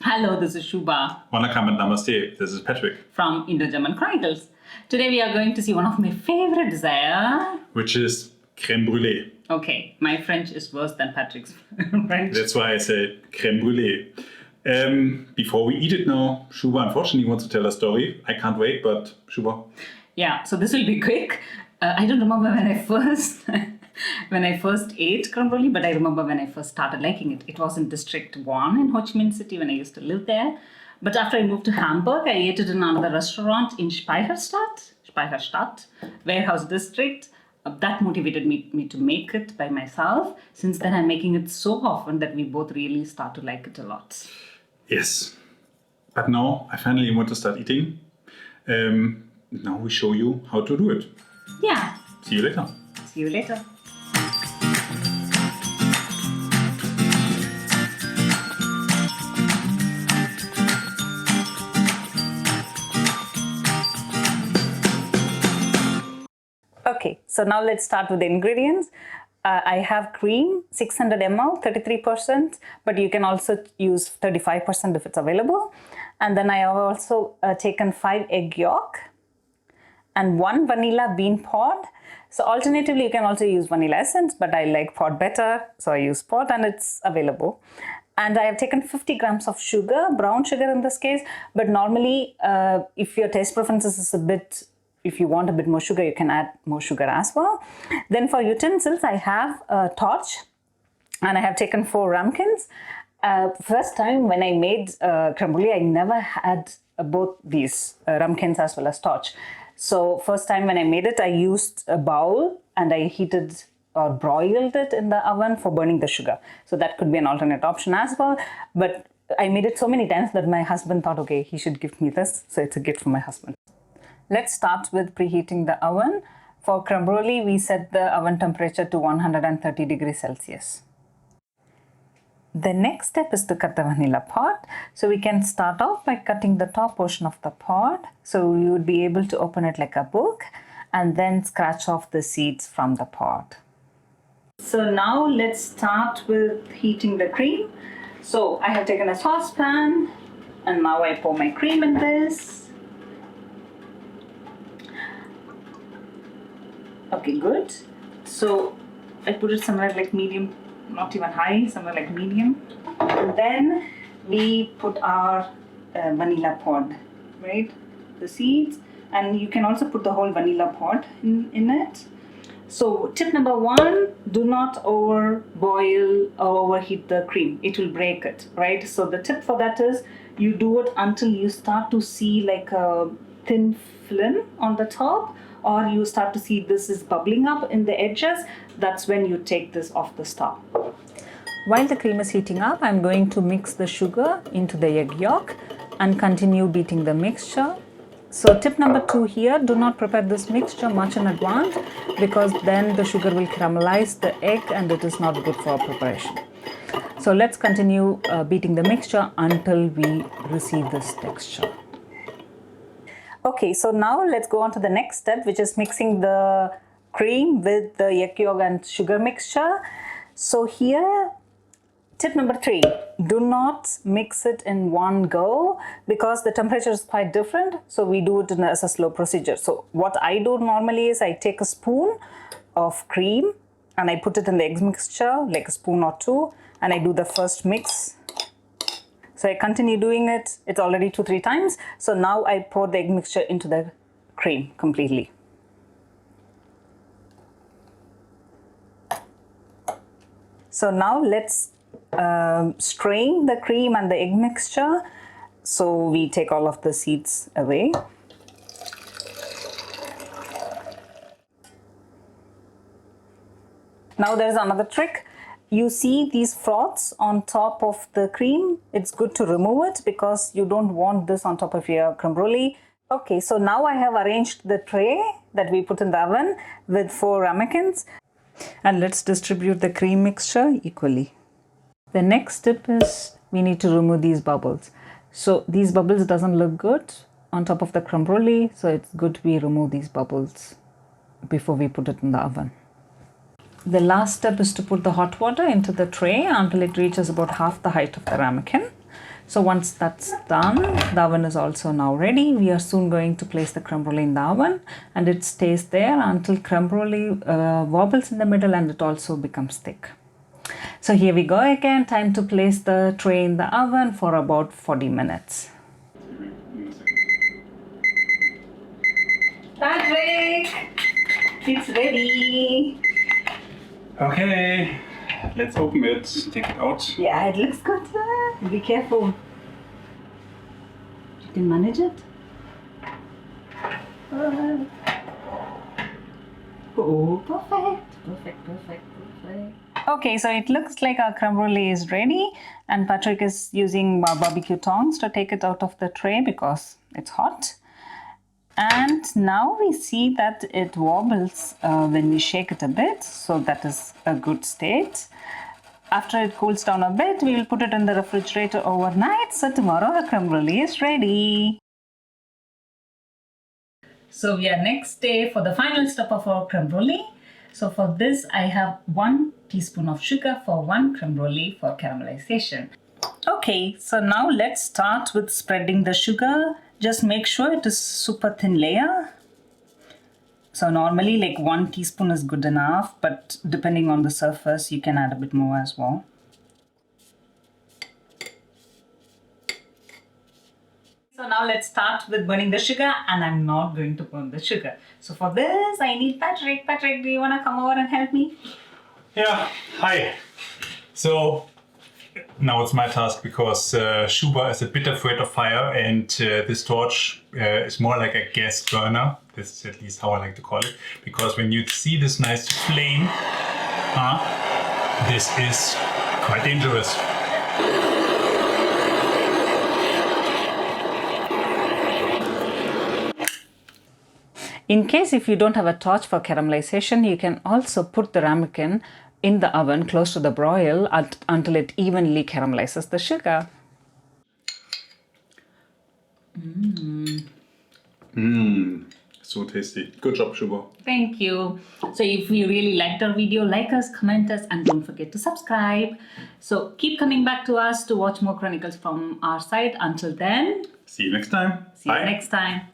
Hello, this is Shubha Vanakkam and Namaste. This is Patrick. from Indo Chronicles. Today we are going to see one of my favorite desire. Which is Crème Brûlée. Okay, my French is worse than Patrick's French. That's why I say Crème Brûlée. Before we eat it now, Shubha unfortunately wants to tell a story. I can't wait, but Shubha. Yeah, so this will be quick. I don't remember when I first ate crème brûlée, but I remember when I first started liking it. It was in District 1 in Ho Chi Minh City when I used to live there. But after I moved to Hamburg, I ate it in another restaurant in Speicherstadt, Warehouse District. That motivated me to make it by myself. Since then, I'm making it so often that we both really start to like it a lot. Yes. But now I finally want to start eating. Now we show you how to do it. Yeah. See you later. See you later. Okay, so now let's start with the ingredients. I have cream, 600 ml, 33%, but you can also use 35% if it's available. And then I have also taken 5 egg yolk and 1 vanilla bean pod. So alternatively, you can also use vanilla essence, but I like pod better, so I use pod and it's available. And I have taken 50 grams of sugar, brown sugar in this case, but normally if your taste preferences is if you want a bit more sugar, you can add more sugar as well. Then for utensils, I have a torch and I have taken 4 ramekins. First time when I made crème brûlée, I never had both these ramekins as well as torch. So first time when I made it, I used a bowl and I heated or broiled it in the oven for burning the sugar. So that could be an alternate option as well. But I made it so many times that my husband thought, okay, he should gift me this. So it's a gift from my husband. Let's start with preheating the oven. For crème brûlée, we set the oven temperature to 130 degrees Celsius. The next step is to cut the vanilla pod. So we can start off by cutting the top portion of the pod. So you would be able to open it like a book and then scratch off the seeds from the pod. So now let's start with heating the cream. So I have taken a saucepan and now I pour my cream in this. Okay, good. So I put it somewhere like medium, not even high, somewhere like medium. And then we put our vanilla pod, right? The seeds. And you can also put the whole vanilla pod in it. So tip number 1, do not overboil or overheat the cream. It will break it, right? So the tip for that is you do it until you start to see like a thin film on the top, or you start to see this is bubbling up in the edges. That's when you take this off the stove. While the cream is heating up, I'm going to mix the sugar into the egg yolk and continue beating the mixture. So tip number 2 here, do not prepare this mixture much in advance because then the sugar will caramelize the egg and it is not good for preparation. So let's continue beating the mixture until we receive this texture. Okay, so now let's go on to the next step, which is mixing the cream with the egg yolk and sugar mixture. So here, tip number 3, do not mix it in one go because the temperature is quite different. So we do it as a slow procedure. So what I do normally is I take a spoon of cream and I put it in the egg mixture, like a spoon or 2, and I do the first mix. So I continue doing it. It's already 2-3 times. So now I pour the egg mixture into the cream completely. So now let's strain the cream and the egg mixture. So we take all of the seeds away. Now there's another trick. You see these froths on top of the cream. It's good to remove it because you don't want this on top of your crème brûlée. Okay, so now I have arranged the tray that we put in the oven with 4 ramekins. And let's distribute the cream mixture equally. The next step is we need to remove these bubbles. So these bubbles doesn't look good on top of the crème brûlée. So it's good we remove these bubbles before we put it in the oven. The last step is to put the hot water into the tray until it reaches about half the height of the ramekin. So once that's done, the oven is also now ready. We are soon going to place the crème brûlée in the oven, and it stays there until crème brûlée wobbles in the middle and it also becomes thick. So here we go again, time to place the tray in the oven for about 40 minutes. Patrick, it's ready. Okay, let's open it. Take it out. Yeah, it looks good. Be careful. You can manage it. Oh, perfect. Okay, so it looks like our crème brûlée is ready, and Patrick is using barbecue tongs to take it out of the tray because it's hot. And now we see that it wobbles when we shake it a bit, so that is a good state. After it cools down a bit, we will put it in the refrigerator overnight, so tomorrow our crème brûlée is ready. So we are next day for the final step of our crème brûlée. So for this, I have 1 teaspoon of sugar for 1 crème brûlée for caramelization. Okay, so now let's start with spreading the sugar. Just make sure it is super thin layer. So normally like 1 teaspoon is good enough, but depending on the surface, you can add a bit more as well. So now let's start with burning the sugar, and I'm not going to burn the sugar. So for this, I need Patrick. Patrick, do you want to come over and help me? Yeah, hi. So now it's my task because Shuba is a bit afraid of fire, and this torch is more like a gas burner. This is at least how I like to call it. Because when you see this nice flame, this is quite dangerous. In case if you don't have a torch for caramelization, you can also put the ramekin in the oven close to the broil until it evenly caramelizes the sugar. So tasty. Good job, Shuba. Thank you. So if you really liked our video, like us, comment us, and don't forget to subscribe. So keep coming back to us to watch more Chronicles from our side. Until then, See you next time. see you next time.